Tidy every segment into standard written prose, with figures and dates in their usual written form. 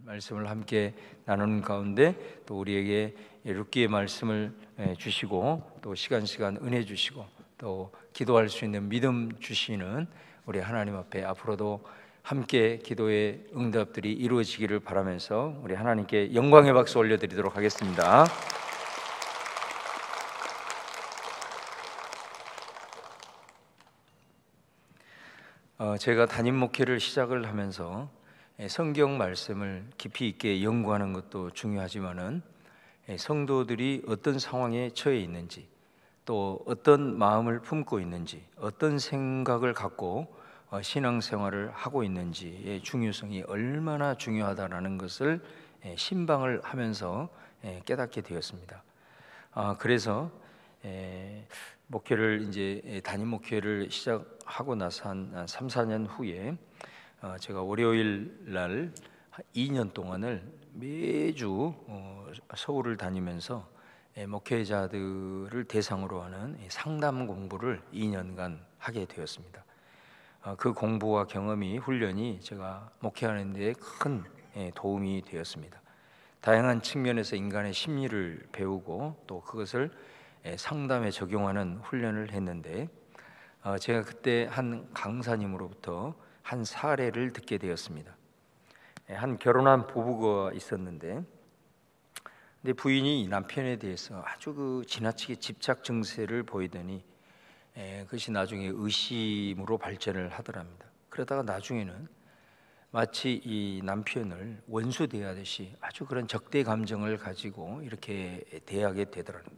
말씀을 함께 나누는 가운데 또 우리에게 룻기의 말씀을 주시고 또 시간 은혜 주시고 또 기도할 수 있는 믿음 주시는 우리 하나님 앞에 앞으로도 함께 기도의 응답들이 이루어지기를 바라면서 우리 하나님께 영광의 박수 올려드리도록 하겠습니다. 제가 담임 목회를 시작을 하면서 성경 말씀을 깊이 있게 연구하는 것도 중요하지만은 성도들이 어떤 상황에 처해 있는지 또 어떤 마음을 품고 있는지 어떤 생각을 갖고 신앙생활을 하고 있는지의 중요성이 얼마나 중요하다라는 것을 신방을 하면서 깨닫게 되었습니다. 그래서 목회를 이제 담임 목회를 시작하고 나서 한 3, 4년 후에 제가 월요일 날 2년 동안을 매주 서울을 다니면서 목회자들을 대상으로 하는 상담 공부를 2년간 하게 되었습니다. 그 공부와 경험이 훈련이 제가 목회하는 데 큰 도움이 되었습니다. 다양한 측면에서 인간의 심리를 배우고 또 그것을 상담에 적용하는 훈련을 했는데 제가 그때 한 강사님으로부터 한 사례를 듣게 되었습니다. 한 결혼한 부부가 있었는데 근데 부인이 남편에 대해서 아주 그 지나치게 집착 증세를 보이더니 그것이 나중에 의심으로 발전을 하더랍니다. 그러다가 나중에는 마치 이 남편을 원수 대하듯이 아주 그런 적대 감정을 가지고 이렇게 대하게 되더랍니다.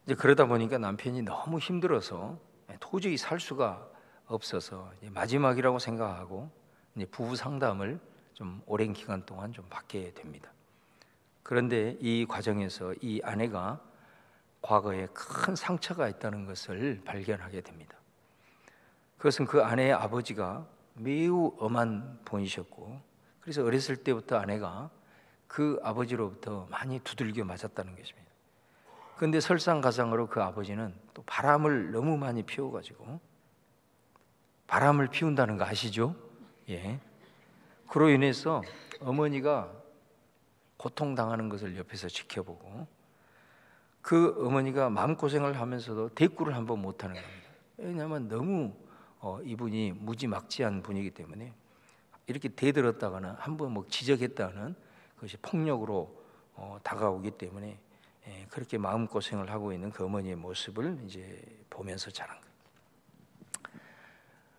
이제 그러다 보니까 남편이 너무 힘들어서 도저히 살 수가 없어서 마지막이라고 생각하고 이제 부부 상담을 좀 오랜 기간 동안 좀 받게 됩니다. 그런데 이 과정에서 이 아내가 과거에 큰 상처가 있다는 것을 발견하게 됩니다. 그것은 그 아내의 아버지가 매우 엄한 분이셨고 그래서 어렸을 때부터 아내가 그 아버지로부터 많이 두들겨 맞았다는 것입니다. 그런데 설상가상으로 그 아버지는 또 바람을 너무 많이 피워가지고 바람을 피운다는 거 아시죠? 그로 인해서 어머니가 고통당하는 것을 옆에서 지켜보고 그 어머니가 마음고생을 하면서도 대꾸를 한번 못하는 겁니다. 왜냐하면 너무 이분이 무지막지한 분이기 때문에 이렇게 대들었다가는 한번 뭐 지적했다는 그것이 폭력으로 다가오기 때문에 그렇게 마음고생을 하고 있는 그 어머니의 모습을 이제 보면서 자란 거예요.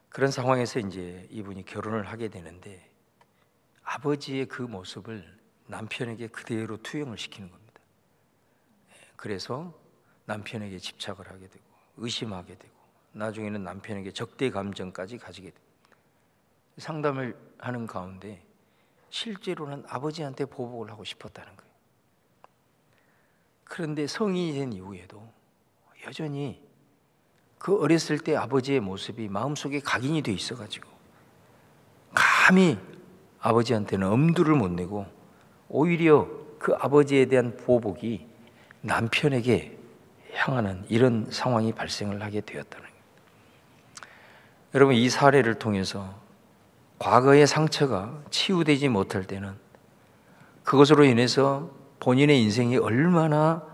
그런 상황에서 이제 이분이 결혼을 하게 되는데 아버지의 그 모습을 남편에게 그대로 투영을 시키는 겁니다. 그래서 남편에게 집착을 하게 되고 의심하게 되고 나중에는 남편에게 적대 감정까지 가지게 됩니다. 상담을 하는 가운데 실제로는 아버지한테 보복을 하고 싶었다는 거예요. 그런데 성인이 된 이후에도 여전히 그 어렸을 때 아버지의 모습이 마음속에 각인이 돼 있어가지고 감히 아버지한테는 엄두를 못 내고 오히려 그 아버지에 대한 보복이 남편에게 향하는 이런 상황이 발생을 하게 되었다는 거예요. 여러분, 이 사례를 통해서 과거의 상처가 치유되지 못할 때는 그것으로 인해서 본인의 인생이 얼마나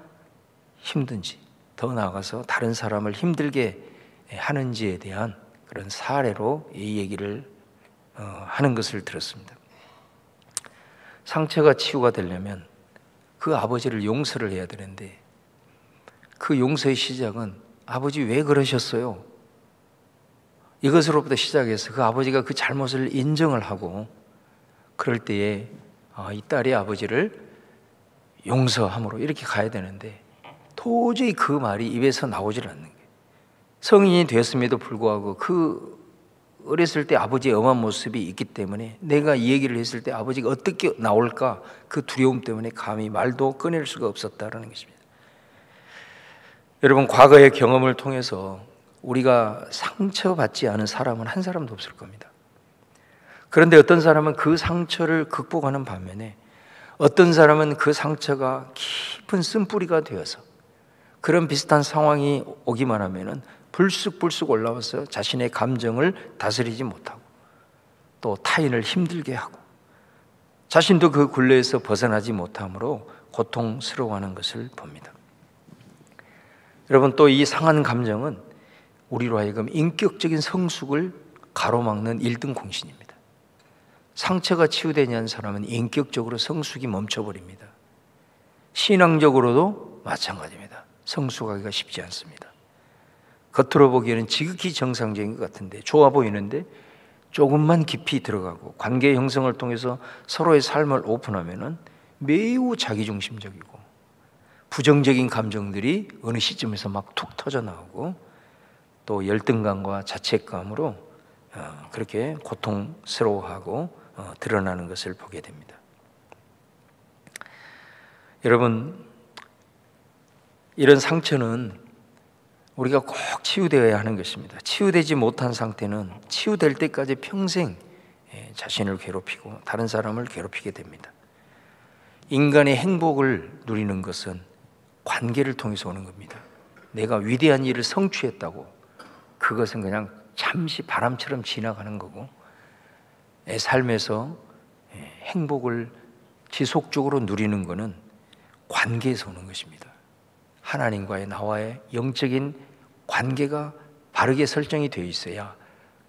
힘든지 더 나아가서 다른 사람을 힘들게 하는지에 대한 그런 사례로 이 얘기를 하는 것을 들었습니다. 상처가 치유가 되려면 그 아버지를 용서를 해야 되는데 그 용서의 시작은 아버지 왜 그러셨어요? 이것으로부터 시작해서 그 아버지가 그 잘못을 인정을 하고 그럴 때에 이 딸이 아버지를 용서함으로 이렇게 가야 되는데 도저히 그 말이 입에서 나오질 않는 거예요. 성인이 되었음에도 불구하고 그 어렸을 때 아버지의 엄한 모습이 있기 때문에 내가 이 얘기를 했을 때 아버지가 어떻게 나올까 그 두려움 때문에 감히 말도 꺼낼 수가 없었다라는 것입니다. 여러분, 과거의 경험을 통해서 우리가 상처받지 않은 사람은 한 사람도 없을 겁니다. 그런데 어떤 사람은 그 상처를 극복하는 반면에 어떤 사람은 그 상처가 깊은 쓴뿌리가 되어서 그런 비슷한 상황이 오기만 하면은 불쑥불쑥 올라와서 자신의 감정을 다스리지 못하고 또 타인을 힘들게 하고 자신도 그 굴레에서 벗어나지 못함으로 고통스러워하는 것을 봅니다. 여러분, 또 이 상한 감정은 우리로 하여금 인격적인 성숙을 가로막는 1등 공신입니다. 상처가 치유되지 않은 사람은 인격적으로 성숙이 멈춰버립니다. 신앙적으로도 마찬가지입니다. 성숙하기가 쉽지 않습니다. 겉으로 보기에는 지극히 정상적인 것 같은데, 좋아 보이는데 조금만 깊이 들어가고 관계 형성을 통해서 서로의 삶을 오픈하면은 매우 자기중심적이고 부정적인 감정들이 어느 시점에서 막 툭 터져 나오고 또 열등감과 자책감으로 그렇게 고통스러워하고 드러나는 것을 보게 됩니다. 여러분, 이런 상처는 우리가 꼭 치유되어야 하는 것입니다. 치유되지 못한 상태는 치유될 때까지 평생 자신을 괴롭히고 다른 사람을 괴롭히게 됩니다. 인간의 행복을 누리는 것은 관계를 통해서 오는 겁니다. 내가 위대한 일을 성취했다고 그것은 그냥 잠시 바람처럼 지나가는 거고, 내 삶에서 행복을 지속적으로 누리는 것은 관계에서 오는 것입니다. 하나님과의 나와의 영적인 관계가 바르게 설정이 되어 있어야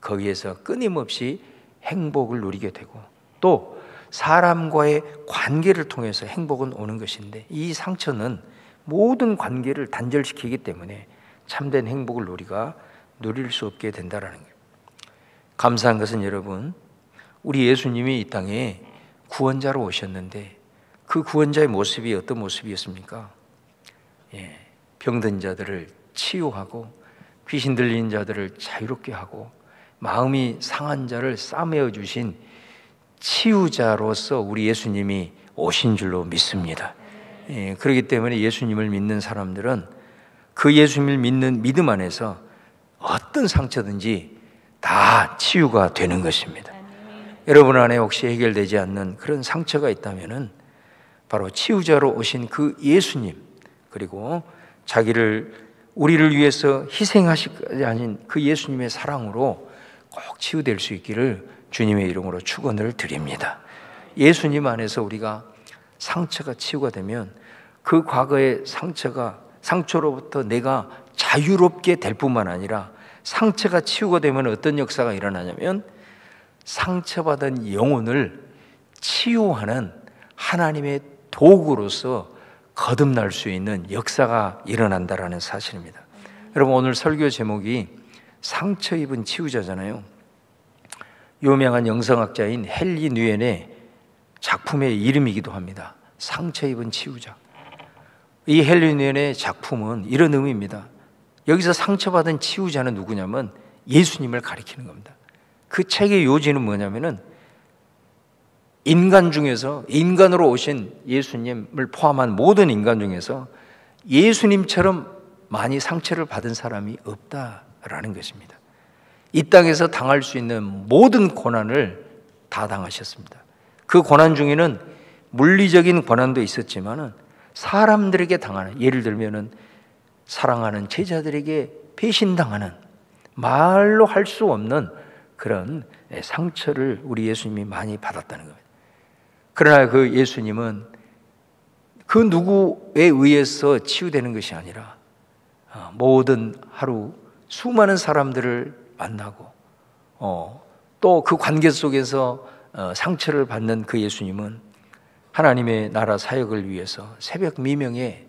거기에서 끊임없이 행복을 누리게 되고, 또 사람과의 관계를 통해서 행복은 오는 것인데, 이 상처는 모든 관계를 단절시키기 때문에 참된 행복을 우리가 누릴 수 없게 된다는 거예요. 감사한 것은 여러분, 우리 예수님이 이 땅에 구원자로 오셨는데 그 구원자의 모습이 어떤 모습이었습니까? 병든 자들을 치유하고 귀신 들린 자들을 자유롭게 하고 마음이 상한 자를 싸매어 주신 치유자로서 우리 예수님이 오신 줄로 믿습니다. 그렇기 때문에 예수님을 믿는 사람들은 그 예수님을 믿는 믿음 안에서 어떤 상처든지 다 치유가 되는 것입니다. 여러분 안에 혹시 해결되지 않는 그런 상처가 있다면은 바로 치유자로 오신 그 예수님, 그리고 우리를 위해서 희생하시지 않은 그 예수님의 사랑으로 꼭 치유될 수 있기를 주님의 이름으로 축원을 드립니다. 예수님 안에서 우리가 상처가 치유가 되면 그 과거의 상처로부터 내가 자유롭게 될 뿐만 아니라, 상처가 치유가 되면 어떤 역사가 일어나냐면 상처받은 영혼을 치유하는 하나님의 도구로서 거듭날 수 있는 역사가 일어난다라는 사실입니다. 여러분, 오늘 설교 제목이 상처 입은 치유자잖아요. 유명한 영성학자인 헨리 뉴엔의 작품의 이름이기도 합니다. 상처 입은 치유자. 이 헨리 뉴엔의 작품은 이런 의미입니다. 여기서 상처받은 치유자는 누구냐면 예수님을 가리키는 겁니다. 그 책의 요지는 뭐냐면은 인간 중에서, 인간으로 오신 예수님을 포함한 모든 인간 중에서 예수님처럼 많이 상처를 받은 사람이 없다라는 것입니다. 이 땅에서 당할 수 있는 모든 고난을 다 당하셨습니다. 그 고난 중에는 물리적인 고난도 있었지만은 사람들에게 당하는, 예를 들면은 사랑하는 제자들에게 배신당하는, 말로 할 수 없는 그런 상처를 우리 예수님이 많이 받았다는 겁니다. 그러나 그 예수님은 그 누구에 의해서 치유되는 것이 아니라 모든 하루 수많은 사람들을 만나고 또 그 관계 속에서 상처를 받는 그 예수님은 하나님의 나라 사역을 위해서 새벽 미명에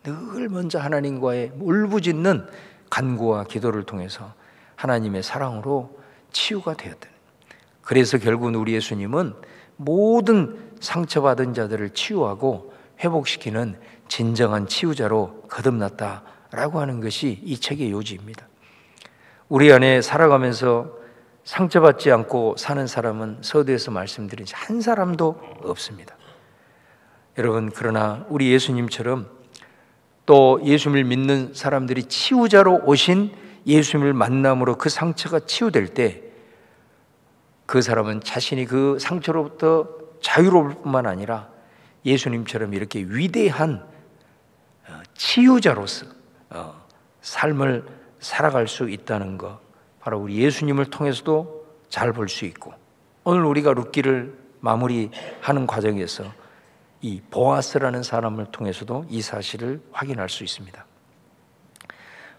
늘 먼저 하나님과의 울부짖는 간구와 기도를 통해서 하나님의 사랑으로 치유가 되었다. 그래서 결국은 우리 예수님은 모든 상처받은 자들을 치유하고 회복시키는 진정한 치유자로 거듭났다라고 하는 것이 이 책의 요지입니다. 우리 안에 살아가면서 상처받지 않고 사는 사람은 서두에서 말씀드린 한 사람도 없습니다. 여러분, 그러나 우리 예수님처럼 또 예수님을 믿는 사람들이 치유자로 오신 예수님을 만남으로 그 상처가 치유될 때 그 사람은 자신이 그 상처로부터 자유로울 뿐만 아니라 예수님처럼 이렇게 위대한 치유자로서 삶을 살아갈 수 있다는 것, 바로 우리 예수님을 통해서도 잘 볼 수 있고, 오늘 우리가 룻기를 마무리하는 과정에서 이 보아스라는 사람을 통해서도 이 사실을 확인할 수 있습니다.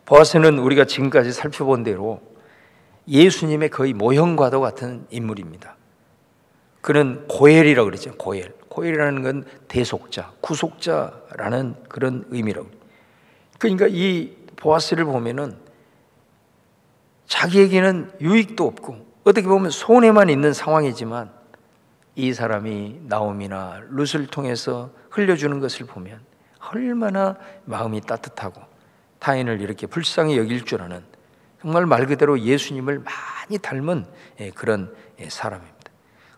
보아스는 우리가 지금까지 살펴본 대로 예수님의 거의 모형과도 같은 인물입니다. 그는 고엘이라고 그러죠. 고엘이라는 건 대속자, 구속자라는 그런 의미라고. 그러니까 이 보아스를 보면은 자기에게는 유익도 없고 어떻게 보면 손해만 있는 상황이지만 이 사람이 나오미나 룻을 통해서 흘려주는 것을 보면 얼마나 마음이 따뜻하고 타인을 이렇게 불쌍히 여길 줄 아는, 정말 말 그대로 예수님을 많이 닮은 그런 사람입니다.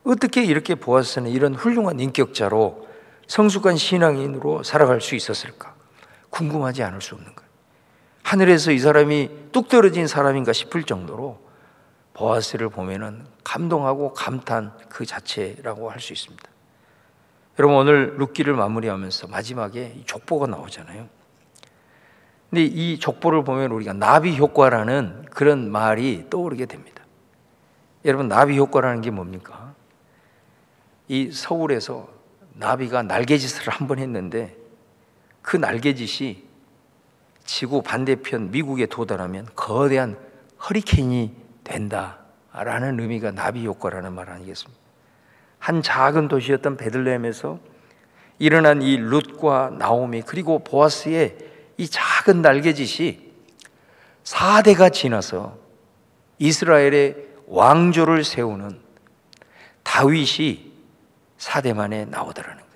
어떻게 이렇게 보아스는 이런 훌륭한 인격자로 성숙한 신앙인으로 살아갈 수 있었을까? 궁금하지 않을 수 없는 거예요. 하늘에서 이 사람이 뚝 떨어진 사람인가 싶을 정도로 보아스를 보면은 감동하고 감탄 그 자체라고 할 수 있습니다. 여러분, 오늘 룻기를 마무리하면서 마지막에 족보가 나오잖아요. 근데 이 족보를 보면 우리가 나비 효과라는 그런 말이 떠오르게 됩니다. 여러분, 나비 효과라는 게 뭡니까? 이 서울에서 나비가 날개짓을 한 번 했는데 그 날개짓이 지구 반대편 미국에 도달하면 거대한 허리케인이 된다라는 의미가 나비 효과라는 말 아니겠습니까? 한 작은 도시였던 베들레헴에서 일어난 이 룻과 나오미 그리고 보아스의 이 작은 날개짓이 4대가 지나서 이스라엘의 왕조를 세우는 다윗이 4대 만에 나오더라는 거예요.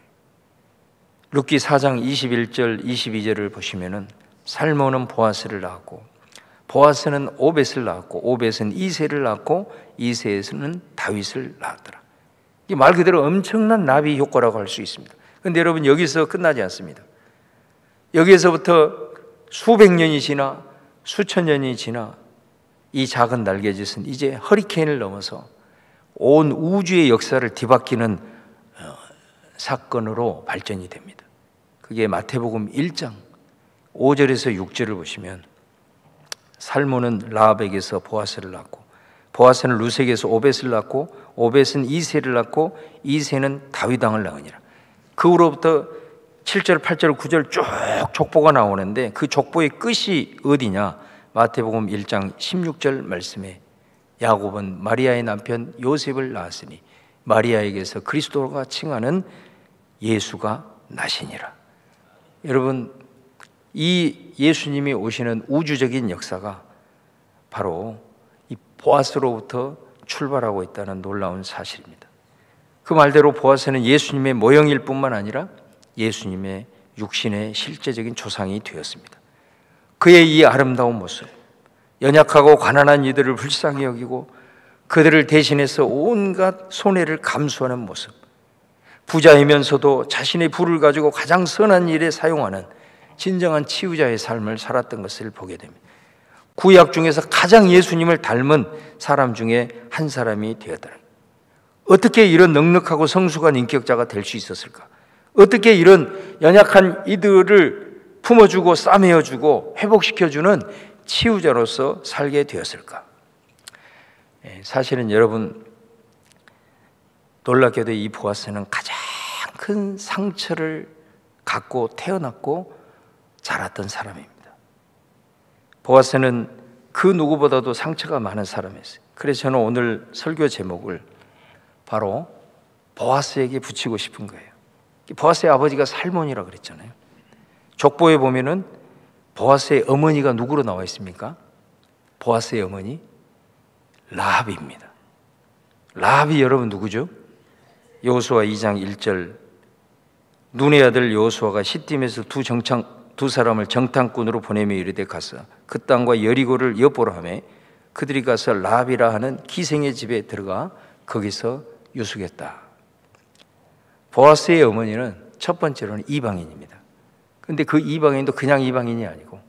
룻기 4장 21절 22절을 보시면은 살몬은 보아스를 낳았고 보아스는 오벳을 낳았고 오벳은 이새를 낳았고 이새에서는 다윗을 낳았더라. 이게 말 그대로 엄청난 나비 효과라고 할 수 있습니다. 그런데 여러분, 여기서 끝나지 않습니다. 여기에서부터 수백 년이 지나 수천 년이 지나 이 작은 날개짓은 이제 허리케인을 넘어서 온 우주의 역사를 뒤바뀌는 사건으로 발전이 됩니다. 그게 마태복음 1장 5절에서 6절을 보시면 살몬은 라합에게서 보아스를 낳고 보아스는 룻에게서 오벳을 낳고 오벳은 이새를 낳고 이새는 다윗 왕을 낳으니라. 그 후로부터 7절, 8절, 9절 쭉 족보가 나오는데 그 족보의 끝이 어디냐? 마태복음 1장 16절 말씀에 야곱은 마리아의 남편 요셉을 낳았으니 마리아에게서 그리스도가 칭하는 예수가 나시니라. 여러분, 이 예수님이 오시는 우주적인 역사가 바로 이 보아스로부터 출발하고 있다는 놀라운 사실입니다. 그 말대로 보아스는 예수님의 모형일 뿐만 아니라 예수님의 육신의 실제적인 조상이 되었습니다. 그의 이 아름다운 모습, 연약하고 가난한 이들을 불쌍히 여기고 그들을 대신해서 온갖 손해를 감수하는 모습, 부자이면서도 자신의 부를 가지고 가장 선한 일에 사용하는 진정한 치유자의 삶을 살았던 것을 보게 됩니다. 구약 중에서 가장 예수님을 닮은 사람 중에 한 사람이 되었더라. 어떻게 이런 넉넉하고 성숙한 인격자가 될 수 있었을까? 어떻게 이런 연약한 이들을 품어주고 싸매어주고 회복시켜주는 치유자로서 살게 되었을까? 사실은 여러분, 놀랍게도 이 보아스는 가장 큰 상처를 갖고 태어났고 자랐던 사람입니다. 보아스는 그 누구보다도 상처가 많은 사람이었어요. 그래서 저는 오늘 설교 제목을 바로 보아스에게 붙이고 싶은 거예요. 보아스의 아버지가 살몬이라고 그랬잖아요. 족보에 보면은 보아스의 어머니가 누구로 나와 있습니까? 보아스의 어머니 라합입니다. 라합이 여러분 누구죠? 여호수아 2장 1절 눈의 아들 여호수아가 시딤에서 두 사람을 정탐꾼으로 보내며 이르되 가서 그 땅과 여리고를 엿보라 하며 그들이 가서 라합이라 하는 기생의 집에 들어가 거기서 유숙했다. 보아스의 어머니는 첫 번째로는 이방인입니다. 그런데 그 이방인도 그냥 이방인이 아니고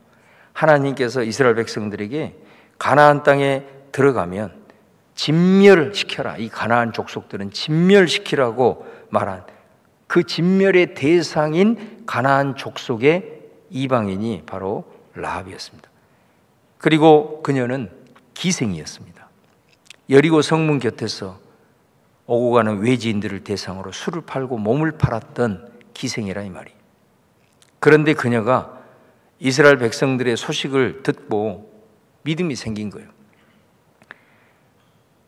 하나님께서 이스라엘 백성들에게 가나안 땅에 들어가면 진멸시켜라. 이 가나안 족속들은 진멸시키라고 말한 그 진멸의 대상인 가나안 족속의 이방인이 바로 라합이었습니다. 그리고 그녀는 기생이었습니다. 여리고 성문 곁에서 오고 가는 외지인들을 대상으로 술을 팔고 몸을 팔았던 기생이라 이 말이에요. 그런데 그녀가 이스라엘 백성들의 소식을 듣고 믿음이 생긴 거예요.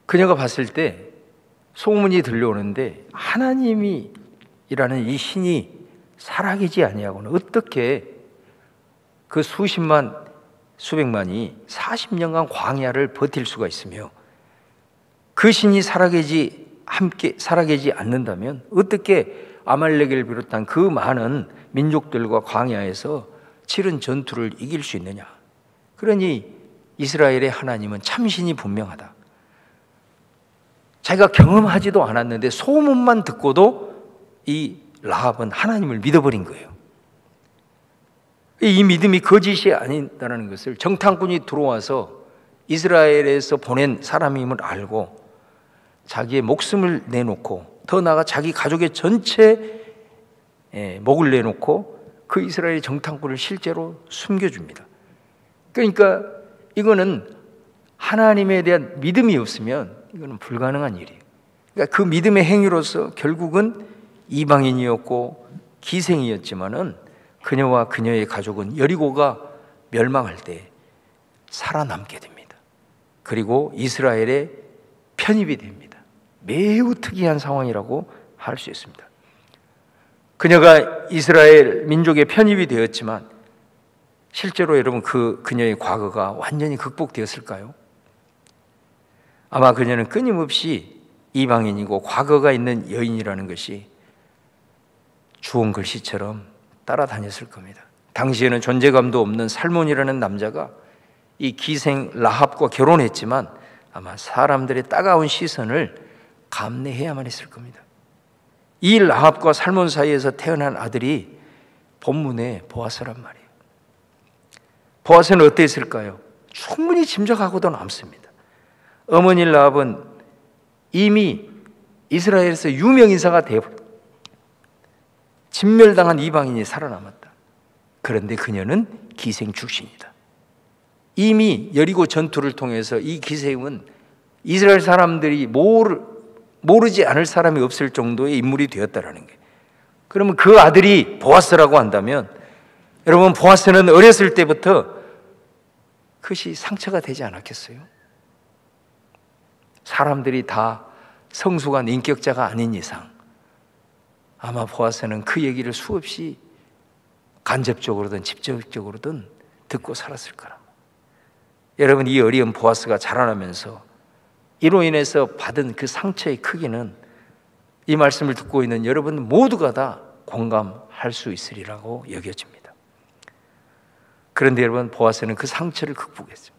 그녀가 봤을 때 소문이 들려오는데 하나님이라는 이 신이 살아계지 아니하고는 어떻게 그 수십만 수백만이 40년간 광야를 버틸 수가 있으며 그 신이 살아계지 않는다면 어떻게 아말렉을 비롯한 그 많은 민족들과 광야에서 치른 전투를 이길 수 있느냐. 그러니 이스라엘의 하나님은 참신이 분명하다. 자기가 경험하지도 않았는데 소문만 듣고도 이 라합은 하나님을 믿어버린 거예요. 이 믿음이 거짓이 아니다라는 것을 정탐꾼이 들어와서 이스라엘에서 보낸 사람임을 알고 자기의 목숨을 내놓고 더 나아가 자기 가족의 전체 목을 내놓고 그 이스라엘 정탐꾼을 실제로 숨겨줍니다. 그러니까 이거는 하나님에 대한 믿음이 없으면 이거는 불가능한 일이에요. 그러니까 그 믿음의 행위로서 결국은 이방인이었고 기생이었지만은 그녀와 그녀의 가족은 여리고가 멸망할 때 살아남게 됩니다. 그리고 이스라엘에 편입이 됩니다. 매우 특이한 상황이라고 할 수 있습니다. 그녀가 이스라엘 민족에 편입이 되었지만 실제로 여러분 그녀의 과거가 완전히 극복되었을까요? 아마 그녀는 끊임없이 이방인이고 과거가 있는 여인이라는 것이 주홍 글씨처럼 따라다녔을 겁니다. 당시에는 존재감도 없는 살몬이라는 남자가 이 기생 라합과 결혼했지만 아마 사람들의 따가운 시선을 감내해야만 했을 겁니다. 이 라합과 살몬 사이에서 태어난 아들이 본문의 보아스란 말이에요. 보아스는 어땠을까요? 충분히 짐작하고도 남습니다. 어머니 라합은 이미 이스라엘에서 유명인사가 되어 진멸당한 이방인이 살아남았다. 그런데 그녀는 기생 출신이다. 이미 여리고 전투를 통해서 이 기생은 이스라엘 사람들이 모르지 않을 사람이 없을 정도의 인물이 되었다라는 게. 그러면 그 아들이 보아스라고 한다면 여러분 보아스는 어렸을 때부터 그것이 상처가 되지 않았겠어요? 사람들이 다 성숙한 인격자가 아닌 이상 아마 보아스는 그 얘기를 수없이 간접적으로든 직접적으로든 듣고 살았을 거라. 여러분 이 어리은 보아스가 자라나면서 이로 인해서 받은 그 상처의 크기는 이 말씀을 듣고 있는 여러분 모두가 다 공감할 수 있으리라고 여겨집니다. 그런데 여러분 보아스는 그 상처를 극복했어요.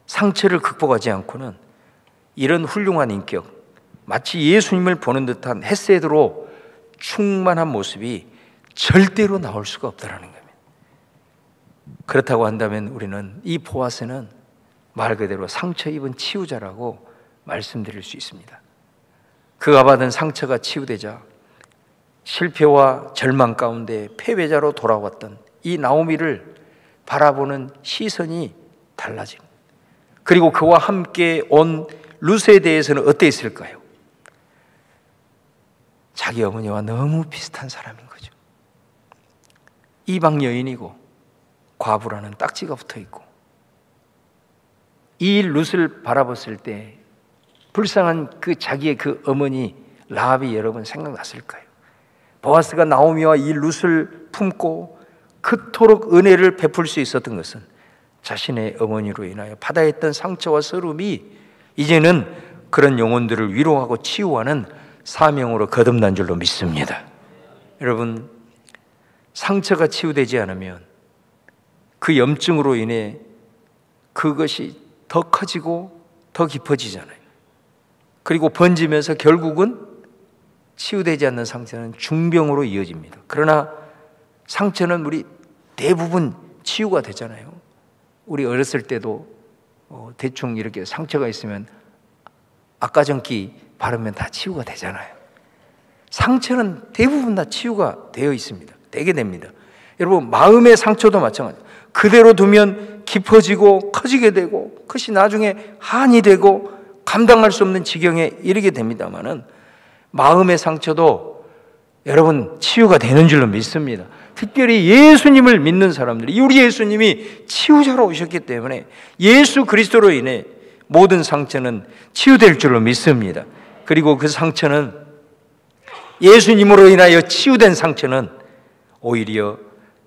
상처를 극복하지 않고는 이런 훌륭한 인격, 마치 예수님을 보는 듯한 헤세드로 충만한 모습이 절대로 나올 수가 없다는 겁니다. 그렇다고 한다면 우리는 이 보아스는 말 그대로 상처 입은 치유자라고 말씀드릴 수 있습니다. 그가 받은 상처가 치유되자 실패와 절망 가운데 패배자로 돌아왔던 이 나오미를 바라보는 시선이 달라집니다. 그리고 그와 함께 온 룻에 대해서는 어땠을까요? 자기 어머니와 너무 비슷한 사람인 거죠. 이방 여인이고 과부라는 딱지가 붙어 있고 이 룻을 바라봤을 때 불쌍한 그 자기의 그 어머니 라합이 여러분 생각났을까요? 보아스가 나오미와 이 룻을 품고 그토록 은혜를 베풀 수 있었던 것은 자신의 어머니로 인하여 받아야 했던 상처와 서름이 이제는 그런 영혼들을 위로하고 치유하는 사명으로 거듭난 줄로 믿습니다. 여러분 상처가 치유되지 않으면 그 염증으로 인해 그것이 더 커지고 더 깊어지잖아요. 그리고 번지면서 결국은 치유되지 않는 상처는 중병으로 이어집니다. 그러나 상처는 우리 대부분 치유가 되잖아요. 우리 어렸을 때도 대충 이렇게 상처가 있으면 악가전기 바르면 다 치유가 되잖아요. 상처는 대부분 다 치유가 되어 있습니다. 되게 됩니다. 여러분 마음의 상처도 마찬가지예요. 그대로 두면 깊어지고 커지게 되고 그것이 나중에 한이 되고 감당할 수 없는 지경에 이르게 됩니다마는 마음의 상처도 여러분 치유가 되는 줄로 믿습니다. 특별히 예수님을 믿는 사람들이, 우리 예수님이 치유자로 오셨기 때문에 예수 그리스도로 인해 모든 상처는 치유될 줄로 믿습니다. 그리고 그 상처는, 예수님으로 인하여 치유된 상처는 오히려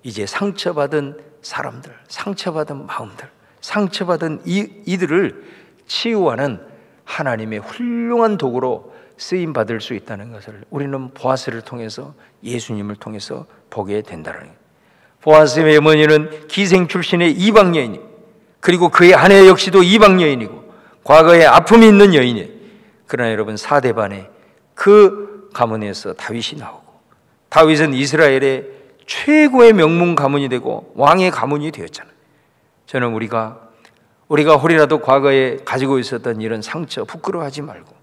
이제 상처받은 사람들, 상처받은 마음들, 상처받은 이들을 치유하는 하나님의 훌륭한 도구로 쓰임받을 수 있다는 것을 우리는 보아스를 통해서, 예수님을 통해서 보게 된다는 거예요. 보아스의 어머니는 기생 출신의 이방 여인이, 그리고 그의 아내 역시도 이방 여인이고 과거에 아픔이 있는 여인이에요. 그러나 여러분, 사데반에 그 가문에서 다윗이 나오고, 다윗은 이스라엘의 최고의 명문 가문이 되고 왕의 가문이 되었잖아요. 저는 우리가 혹이라도 과거에 가지고 있었던 이런 상처 부끄러워하지 말고,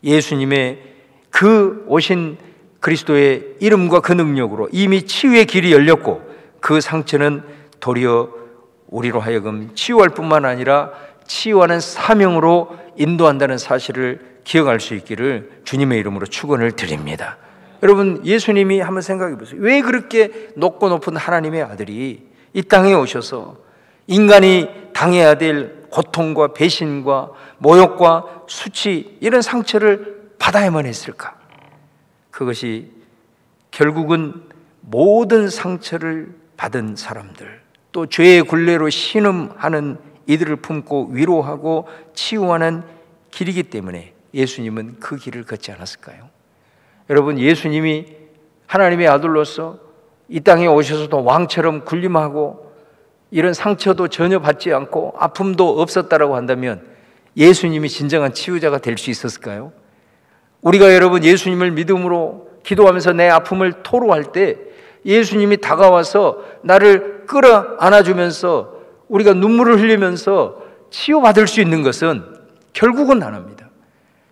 예수님의 그 오신 그리스도의 이름과 그 능력으로 이미 치유의 길이 열렸고, 그 상처는 도리어 우리로 하여금 치유할 뿐만 아니라 치유하는 사명으로 인도한다는 사실을 기억할 수 있기를 주님의 이름으로 축원을 드립니다. 여러분, 예수님이 한번 생각해 보세요. 왜 그렇게 높고 높은 하나님의 아들이 이 땅에 오셔서 인간이 당해야 될 고통과 배신과 모욕과 수치, 이런 상처를 받아야만 했을까? 그것이 결국은 모든 상처를 받은 사람들, 또 죄의 굴레로 신음하는 이들을 품고 위로하고 치유하는 길이기 때문에 예수님은 그 길을 걷지 않았을까요? 여러분, 예수님이 하나님의 아들로서 이 땅에 오셔서도 왕처럼 군림하고 이런 상처도 전혀 받지 않고 아픔도 없었다라고 한다면 예수님이 진정한 치유자가 될 수 있었을까요? 우리가 여러분, 예수님을 믿음으로 기도하면서 내 아픔을 토로할 때 예수님이 다가와서 나를 끌어안아주면서 우리가 눈물을 흘리면서 치유받을 수 있는 것은 결국은 하나입니다.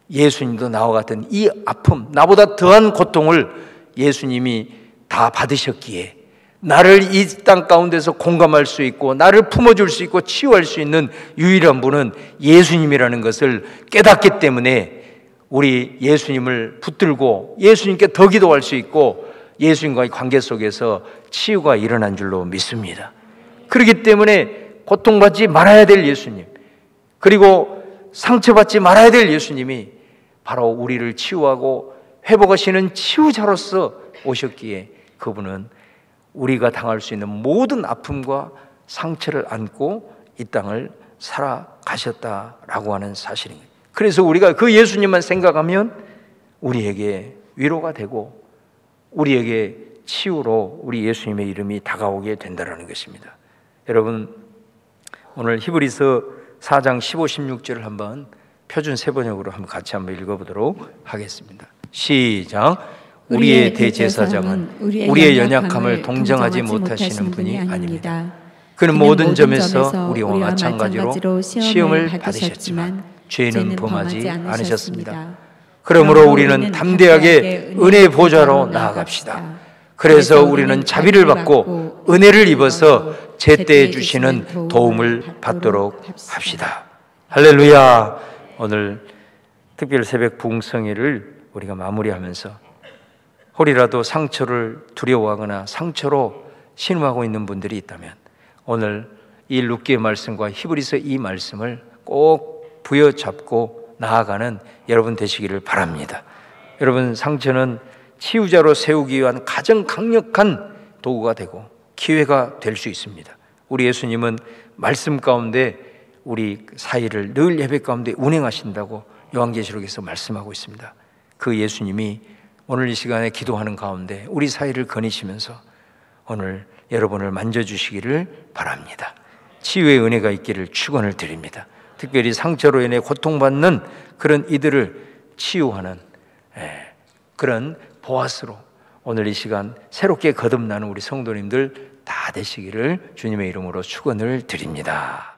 예수님도 나와 같은 이 아픔, 나보다 더한 고통을 예수님이 다 받으셨기에 나를 이 땅 가운데서 공감할 수 있고 나를 품어줄 수 있고 치유할 수 있는 유일한 분은 예수님이라는 것을 깨닫기 때문에 우리 예수님을 붙들고 예수님께 더 기도할 수 있고 예수님과의 관계 속에서 치유가 일어난 줄로 믿습니다. 그렇기 때문에 고통받지 말아야 될 예수님, 그리고 상처받지 말아야 될 예수님이 바로 우리를 치유하고 회복하시는 치유자로서 오셨기에 그분은 우리가 당할 수 있는 모든 아픔과 상처를 안고 이 땅을 살아가셨다라고 하는 사실입니다. 그래서 우리가 그 예수님만 생각하면 우리에게 위로가 되고 우리에게 치유로 우리 예수님의 이름이 다가오게 된다는 것입니다. 여러분, 오늘 히브리서 4장 15, 16절을 한번 표준 세번역으로 한번 같이 한번 읽어보도록 하겠습니다. 시작. 우리의 대제사장은 우리의 연약함을 동정하지 못하시는 분이 아닙니다. 그는 모든 점에서 우리와 마찬가지로 시험을 받으셨지만 죄는 범하지 않으셨습니다. 그러므로 우리는 담대하게 은혜의 보좌로 나아갑시다. 그래서 우리는 자비를 받고 은혜를 입어서 제때에 주시는 도움을 받도록 합시다. 할렐루야. 오늘 특별 새벽 부흥성회를 우리가 마무리하면서 혹이라도 상처를 두려워하거나 상처로 신음하고 있는 분들이 있다면 오늘 이 룻기의 말씀과 히브리서 이 말씀을 꼭 부여잡고 나아가는 여러분 되시기를 바랍니다. 여러분, 상처는 치유자로 세우기 위한 가장 강력한 도구가 되고 기회가 될 수 있습니다. 우리 예수님은 말씀 가운데 우리 사이를 늘 예배 가운데 운행하신다고 요한계시록에서 말씀하고 있습니다. 그 예수님이 오늘 이 시간에 기도하는 가운데 우리 사이를 거니시면서 오늘 여러분을 만져주시기를 바랍니다. 치유의 은혜가 있기를 축원을 드립니다. 특별히 상처로 인해 고통받는 그런 이들을 치유하는 그런 보아스로 오늘 이 시간 새롭게 거듭나는 우리 성도님들 다 되시기를 주님의 이름으로 축원을 드립니다.